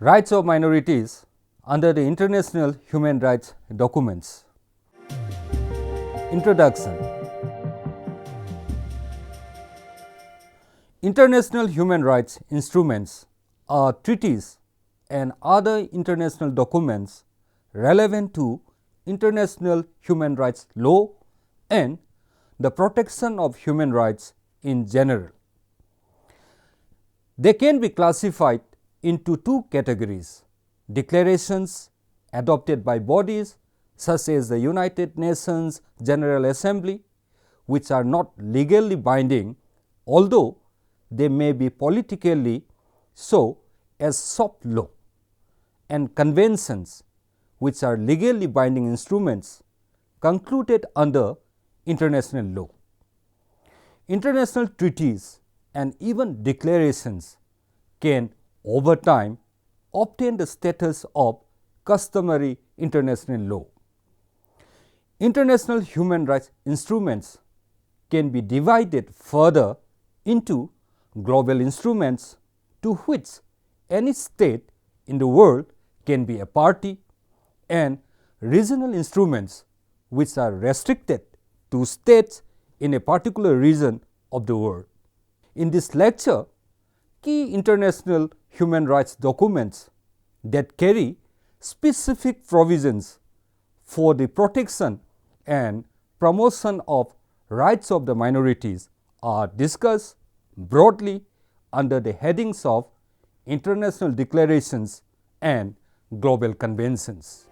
Rights of minorities under the international human rights documents. Introduction. International human rights instruments are treaties and other international documents relevant to international human rights law and the protection of human rights in general. They can be classified into two categories: declarations adopted by bodies such as the United Nations General Assembly, which are not legally binding, although they may be politically so as soft law, and conventions, which are legally binding instruments concluded under international law. International treaties and even declarations can over time obtain the status of customary international law. International human rights instruments can be divided further into global instruments to which any state in the world can be a party, and regional instruments which are restricted to states in a particular region of the world. In this lecture, key international human rights documents that carry specific provisions for the protection and promotion of rights of the minorities are discussed broadly under the headings of international declarations and global conventions.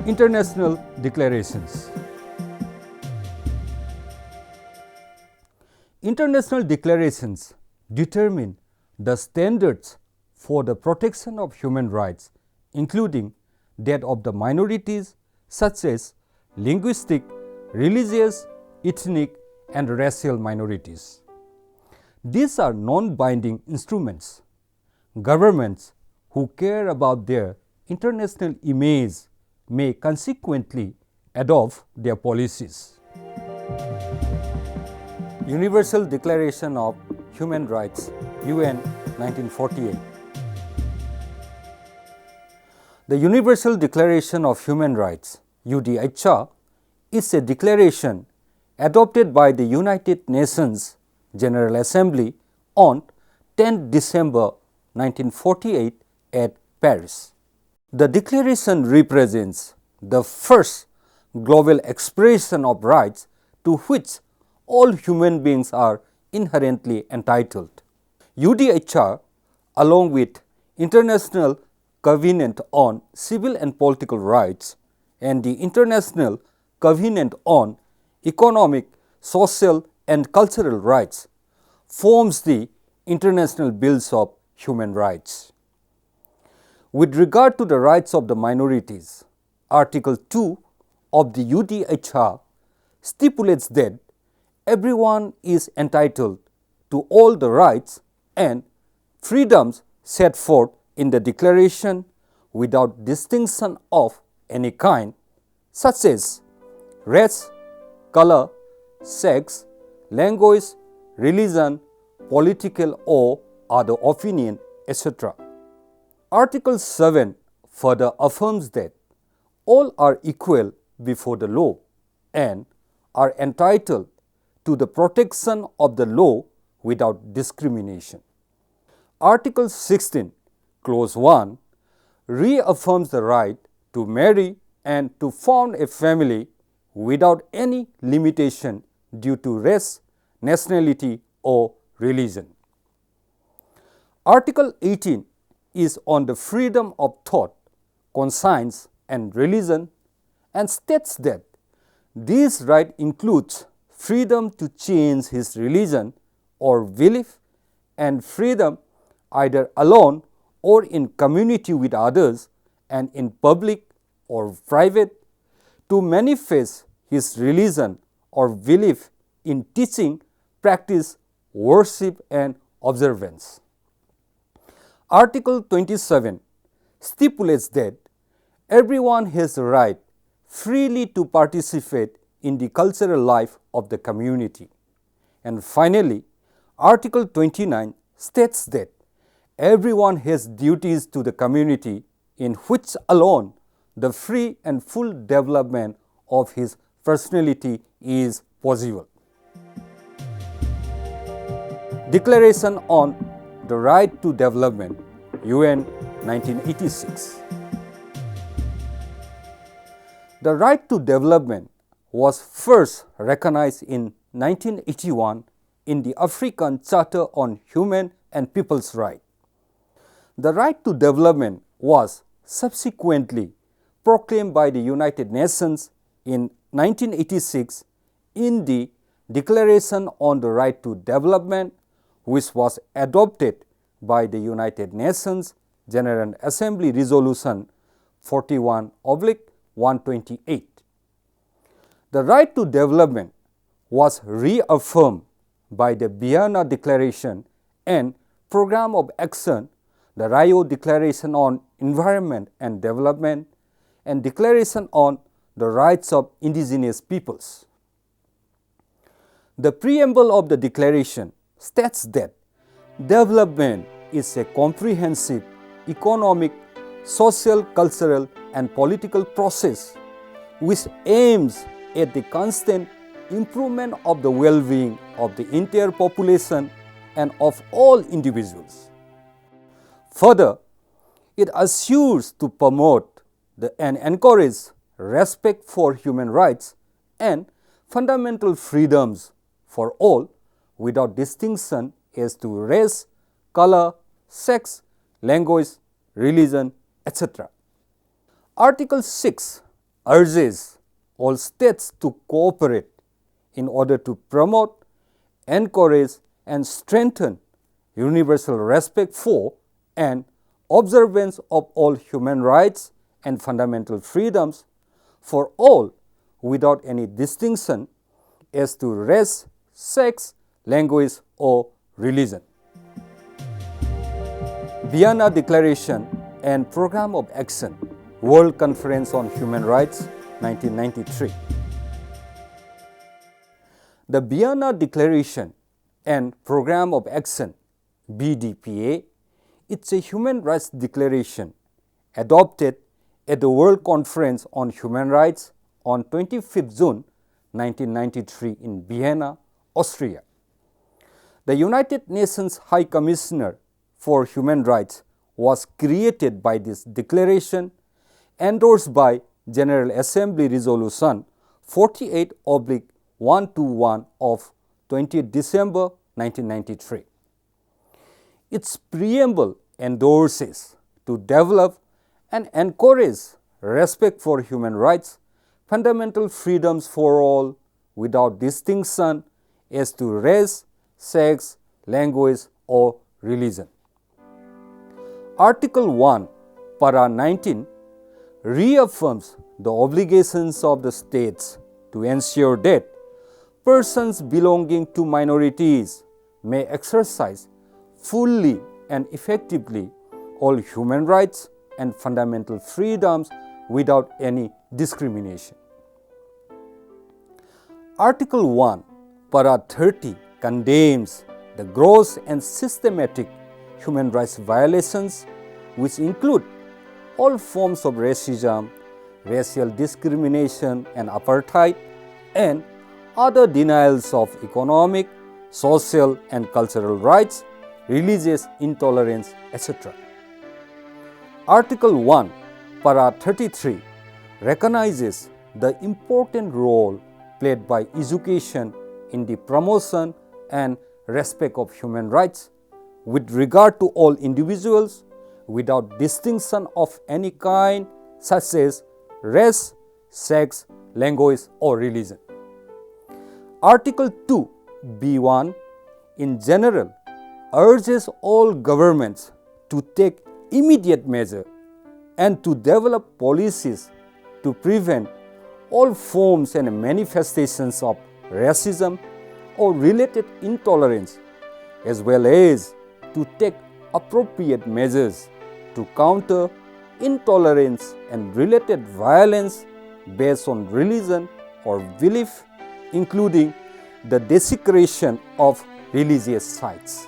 International declarations. International declarations determine the standards for the protection of human rights, including that of the minorities such as linguistic, religious, ethnic, and racial minorities. These are non-binding instruments. Governments who care about their international image may consequently adopt their policies. Universal Declaration of Human Rights, UN 1948. The Universal Declaration of Human Rights, UDHR, is a declaration adopted by the United Nations General Assembly on 10 December 1948 at Paris. The declaration represents the first global expression of rights to which all human beings are inherently entitled. UDHR, along with International Covenant on Civil and Political Rights and the International Covenant on Economic, Social and Cultural Rights, forms the International Bills of Human Rights. With regard to the rights of the minorities, Article 2 of the UDHR stipulates that everyone is entitled to all the rights and freedoms set forth in the declaration without distinction of any kind, such as race, color, sex, language, religion, political or other opinion, etc. Article 7 further affirms that all are equal before the law and are entitled to the protection of the law without discrimination. Article 16, Clause 1 reaffirms the right to marry and to found a family without any limitation due to race, nationality or religion. Article 18 is on the freedom of thought, conscience and religion and states that this right includes freedom to change his religion or belief and freedom either alone or in community with others and in public or private to manifest his religion or belief in teaching, practice, worship and observance. Article 27 stipulates that everyone has the right freely to participate in the cultural life of the community. And finally, Article 29 states that everyone has duties to the community in which alone the free and full development of his personality is possible. Declaration on the Right to Development, UN 1986. The right to development was first recognized in 1981 in the African Charter on Human and People's Rights. The right to development was subsequently proclaimed by the United Nations in 1986 in the Declaration on the Right to Development, which was adopted by the United Nations General Assembly Resolution 41/128. The right to development was reaffirmed by the Vienna Declaration and Program of Action, the Rio Declaration on Environment and Development, and Declaration on the Rights of Indigenous Peoples. The preamble of the Declaration states that development is a comprehensive economic, social, cultural, and political process which aims at the constant improvement of the well-being of the entire population and of all individuals. Further, it assures to promote and encourage respect for human rights and fundamental freedoms for all without distinction as to race, color, sex, language, religion, etc. Article 6 urges all states to cooperate in order to promote, encourage, and strengthen universal respect for and observance of all human rights and fundamental freedoms for all without any distinction as to race, sex, language, or religion. Vienna Declaration and Program of Action, World Conference on Human Rights, 1993. The Vienna Declaration and Program of Action, BDPA, it's a human rights declaration adopted at the World Conference on Human Rights on 25th June 1993 in Vienna, Austria. The United Nations High Commissioner for Human Rights was created by this declaration, endorsed by General Assembly Resolution 48/121 of 20th December 1993. Its preamble endorses to develop and encourage respect for human rights, fundamental freedoms for all without distinction as to race, sex, language, or religion. Article 1, Para 19 reaffirms the obligations of the states to ensure that persons belonging to minorities may exercise fully and effectively all human rights and fundamental freedoms without any discrimination. Article 1, Para 30 condemns the gross and systematic human rights violations which include all forms of racism, racial discrimination and apartheid, and other denials of economic, social and cultural rights, religious intolerance, etc. Article 1, Para 33 recognizes the important role played by education in the promotion and respect of human rights with regard to all individuals without distinction of any kind, such as race, sex, language, or religion. Article 2, B1 in general urges all governments to take immediate measure and to develop policies to prevent all forms and manifestations of racism or related intolerance, as well as to take appropriate measures to counter intolerance and related violence based on religion or belief, including the desecration of religious sites.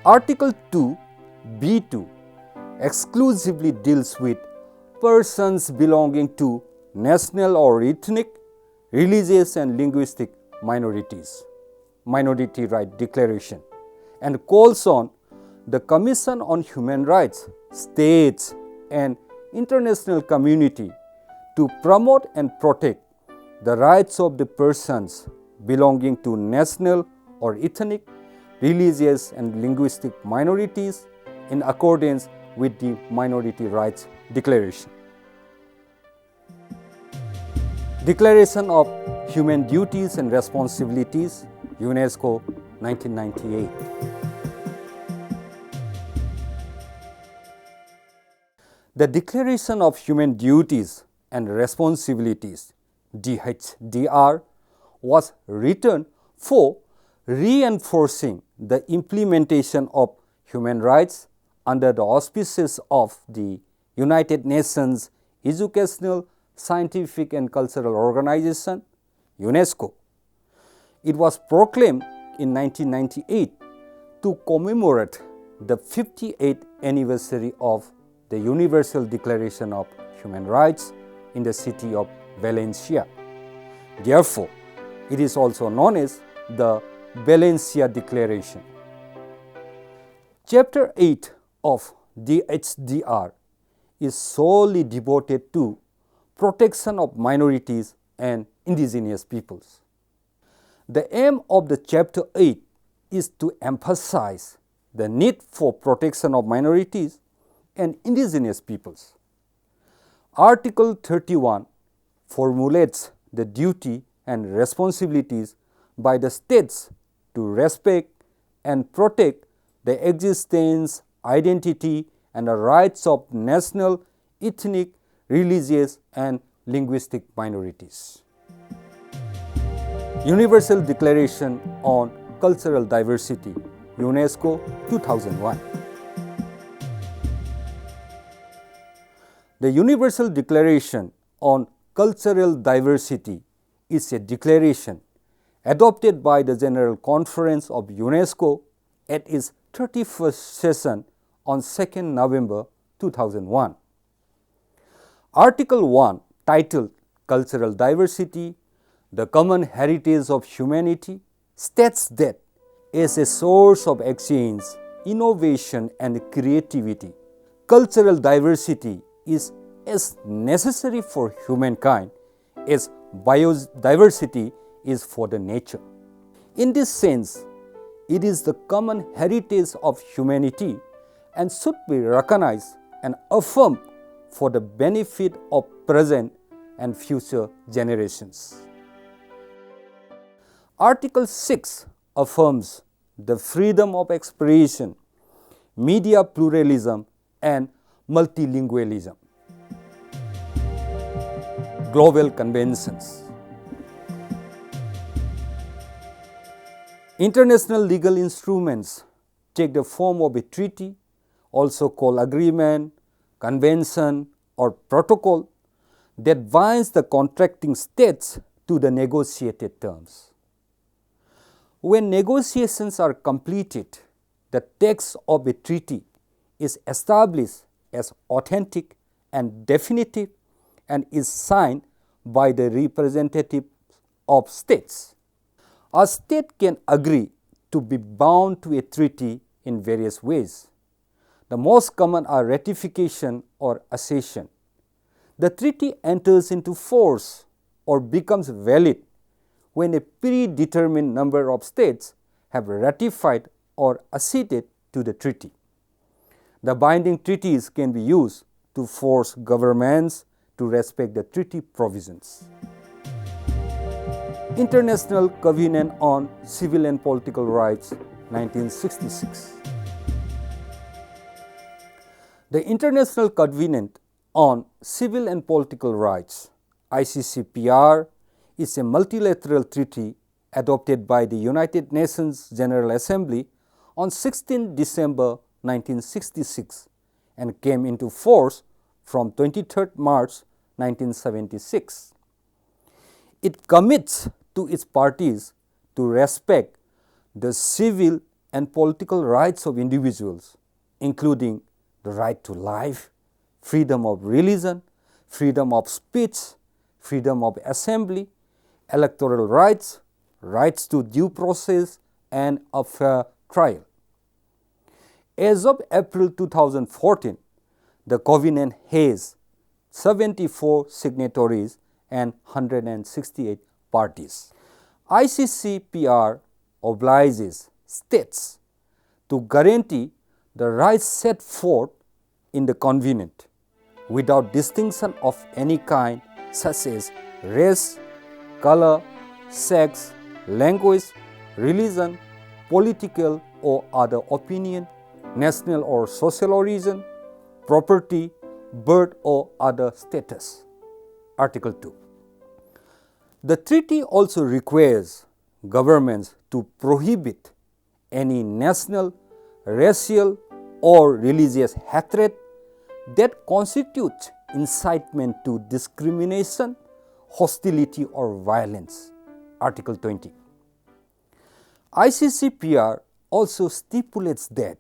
Article 2(b)(2) exclusively deals with persons belonging to national or ethnic, religious and linguistic minorities, Minority Right Declaration, and calls on the Commission on Human Rights, states and international community to promote and protect the rights of the persons belonging to national or ethnic, religious and linguistic minorities in accordance with the Minority Rights Declaration. Declaration of Human Duties and Responsibilities, UNESCO, 1998. The Declaration of Human Duties and Responsibilities, DHDR, was written for reinforcing the implementation of human rights under the auspices of the United Nations Educational, Scientific and Cultural Organization, UNESCO. It was proclaimed in 1998 to commemorate the 58th anniversary of the Universal Declaration of Human Rights in the city of Valencia. Therefore, it is also known as the Valencia Declaration. Chapter 8 of DHDR is solely devoted to protection of minorities and indigenous peoples. The aim of the Chapter 8 is to emphasize the need for protection of minorities and indigenous peoples. Article 31 formulates the duty and responsibilities by the states to respect and protect the existence, identity and the rights of national, ethnic, religious and linguistic minorities. Universal Declaration on Cultural Diversity, UNESCO, 2001. The Universal Declaration on Cultural Diversity is a declaration adopted by the General Conference of UNESCO at its 31st session on 2nd November 2001. Article 1, titled Cultural Diversity, the Common Heritage of Humanity, states that as a source of exchange, innovation and creativity, cultural diversity is as necessary for humankind as biodiversity is for the nature. In this sense, it is the common heritage of humanity and should be recognized and affirmed for the benefit of present and future generations. Article 6 affirms the freedom of expression, media pluralism and multilingualism. Global Conventions. International legal instruments take the form of a treaty, also called agreement, convention or protocol, that binds the contracting states to the negotiated terms. When negotiations are completed, the text of a treaty is established as authentic and definitive and is signed by the representatives of states. A state can agree to be bound to a treaty in various ways. The most common are ratification or accession. The treaty enters into force or becomes valid when a predetermined number of states have ratified or acceded to the treaty. The binding treaties can be used to force governments to respect the treaty provisions. International Covenant on Civil and Political Rights, 1966. The International Covenant on Civil and Political Rights, ICCPR, is a multilateral treaty adopted by the United Nations General Assembly on 16 December 1966 and came into force from 23 March 1976. It commits to its parties to respect the civil and political rights of individuals, including the right to life, freedom of religion, freedom of speech, freedom of assembly, electoral rights, rights to due process, and a fair trial. As of April 2014, the Covenant has 74 signatories and 168 parties. ICCPR obliges states to guarantee the rights set forth in the Covenant without distinction of any kind, such as race, color, sex, language, religion, political or other opinion, national or social origin, property, birth or other status. Article 2. The treaty also requires governments to prohibit any national, racial or religious hatred that constitutes incitement to discrimination, hostility or violence. Article 20. ICCPR also stipulates that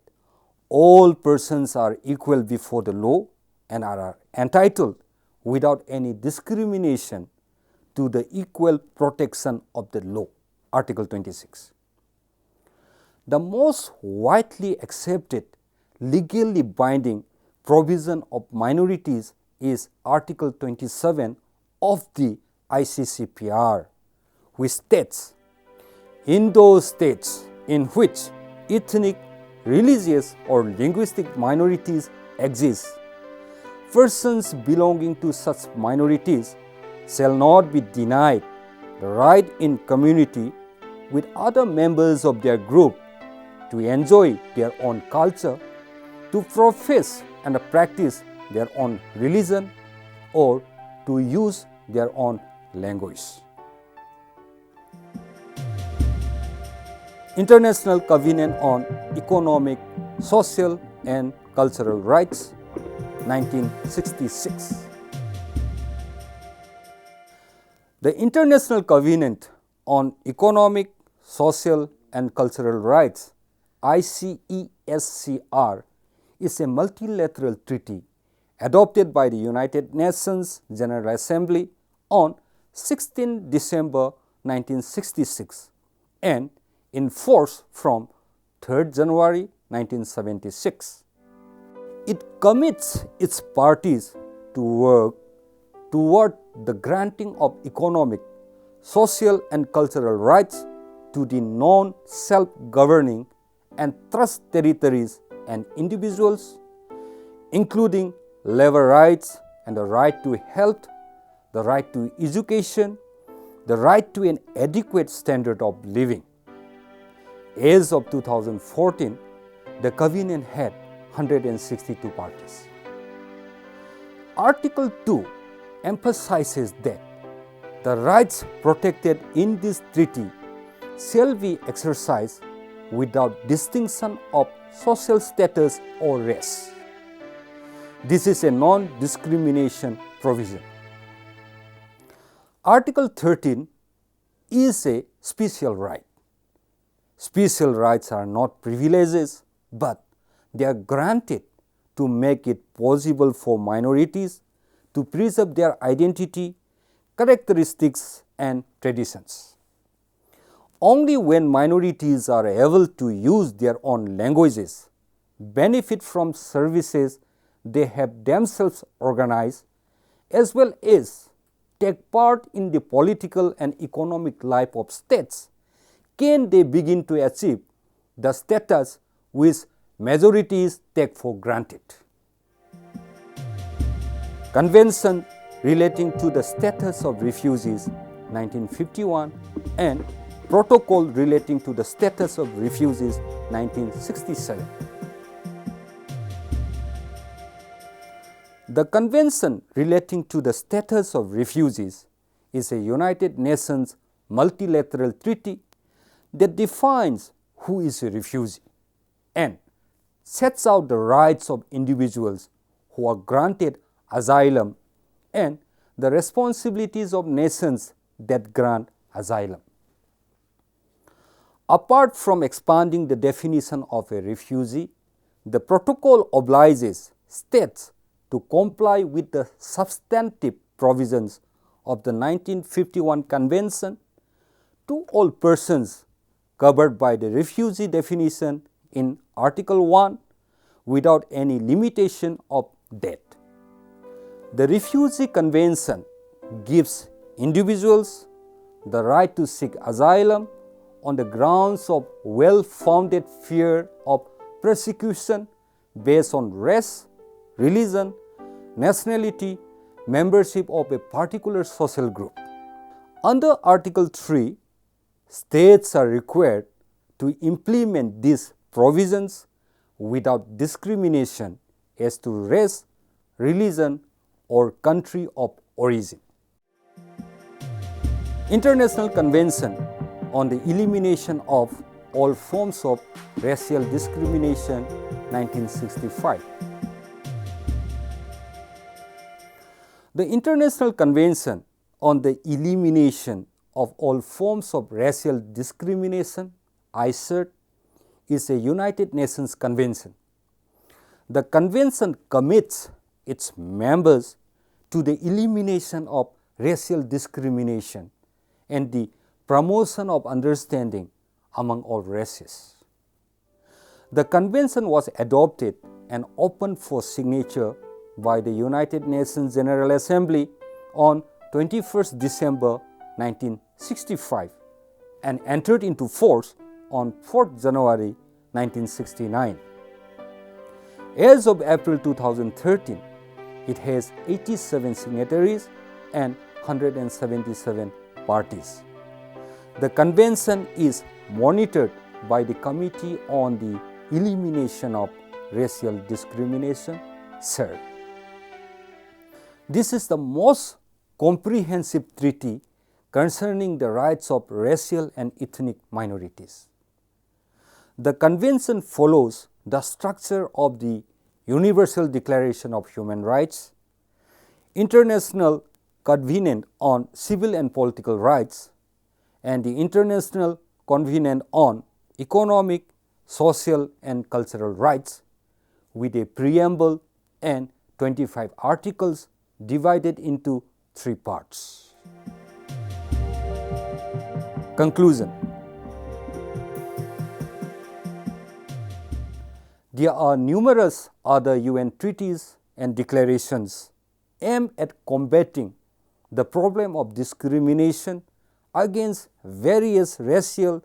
all persons are equal before the law and are entitled without any discrimination to the equal protection of the law. Article 26. The most widely accepted legally binding provision of minorities is Article 27 of the ICCPR, which states, in those states in which ethnic, religious or linguistic minorities exist, persons belonging to such minorities shall not be denied the right in community with other members of their group to enjoy their own culture, to profess and practice their own religion, or to use their own language. International Covenant on Economic, Social and Cultural Rights, 1966. The International Covenant on Economic, Social and Cultural Rights, ICESCR, is a multilateral treaty adopted by the United Nations General Assembly on 16 December 1966 and in force from 3 January 1976. It commits its parties to work toward the granting of economic, social and cultural rights to the non-self-governing and trust territories and individuals, including labor rights and the right to health, the right to education, the right to an adequate standard of living. As of 2014, the Covenant had 162 parties. Article 2 emphasizes that the rights protected in this treaty shall be exercised without distinction of social status or race. This is a non-discrimination provision. Article 13 is a special right. Special rights are not privileges, but they are granted to make it possible for minorities to preserve their identity, characteristics, and traditions. Only when minorities are able to use their own languages, benefit from services they have themselves organized, as well as take part in the political and economic life of states, can they begin to achieve the status which majorities take for granted. Convention Relating to the Status of Refugees, 1951, and Protocol Relating to the Status of Refugees, 1967. The Convention Relating to the Status of Refugees is a United Nations multilateral treaty that defines who is a refugee and sets out the rights of individuals who are granted asylum and the responsibilities of nations that grant asylum. Apart from expanding the definition of a refugee, the protocol obliges states to comply with the substantive provisions of the 1951 Convention to all persons covered by the refugee definition in Article 1 without any limitation of date. The Refugee Convention gives individuals the right to seek asylum on the grounds of well-founded fear of persecution based on race, religion, nationality, membership of a particular social group. Under Article 3, states are required to implement these provisions without discrimination as to race, religion, or country of origin. International Convention on the Elimination of All Forms of Racial Discrimination, 1965. The International Convention on the Elimination of All Forms of Racial Discrimination, ICER, is a United Nations convention. The convention commits its members to the elimination of racial discrimination and the promotion of understanding among all races. The convention was adopted and opened for signature by the United Nations General Assembly on 21st December 1965 and entered into force on 4th January 1969. As of April 2013, it has 87 signatories and 177 parties. The convention is monitored by the Committee on the Elimination of Racial Discrimination, CER. This is the most comprehensive treaty concerning the rights of racial and ethnic minorities. The convention follows the structure of the Universal Declaration of Human Rights, International Covenant on Civil and Political Rights, and the International Covenant on Economic, Social, and Cultural Rights, with a preamble and 25 articles divided into 3 parts. Conclusion. There are numerous other UN treaties and declarations aimed at combating the problem of discrimination against various racial,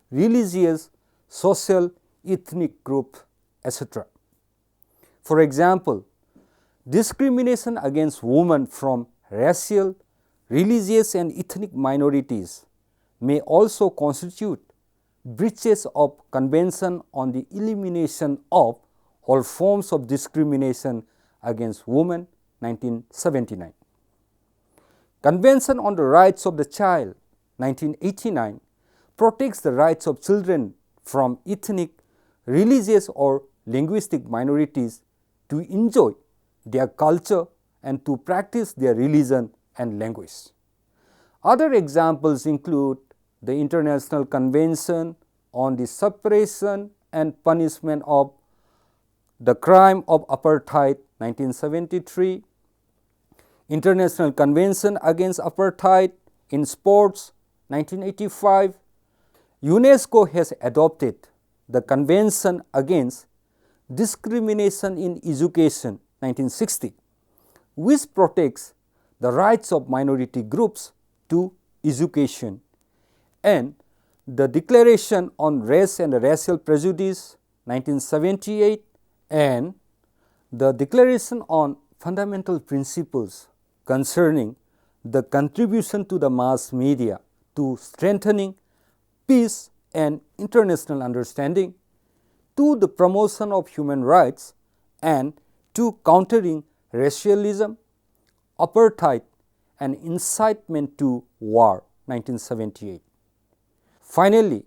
religious, social, ethnic groups, etc. For example, discrimination against women from racial, religious, and ethnic minorities may also constitute breaches of Convention on the Elimination of All Forms of Discrimination against Women, 1979. Convention on the Rights of the Child, 1989, protects the rights of children from ethnic, religious, or linguistic minorities to enjoy their culture and to practice their religion and language. Other examples include the International Convention on the Suppression and Punishment of the Crime of Apartheid, 1973, International Convention Against Apartheid in Sports, 1985. UNESCO has adopted the Convention Against Discrimination in Education, 1960, which protects the rights of minority groups to education, and the Declaration on Race and Racial Prejudice, 1978, and the Declaration on Fundamental Principles concerning the contribution to the mass media to strengthening peace and international understanding, to the promotion of human rights, and to countering racialism, apartheid, and incitement to war, 1978. Finally,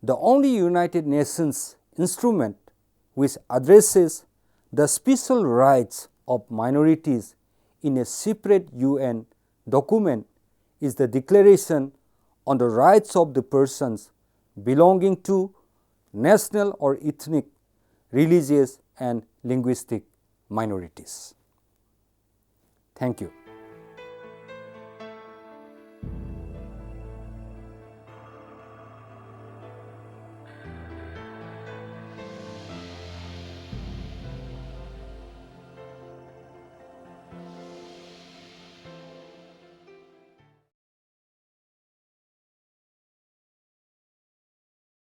the only United Nations instrument which addresses the special rights of minorities in a separate UN document is the Declaration on the Rights of the Persons belonging to national or ethnic, religious and linguistic minorities. Thank you.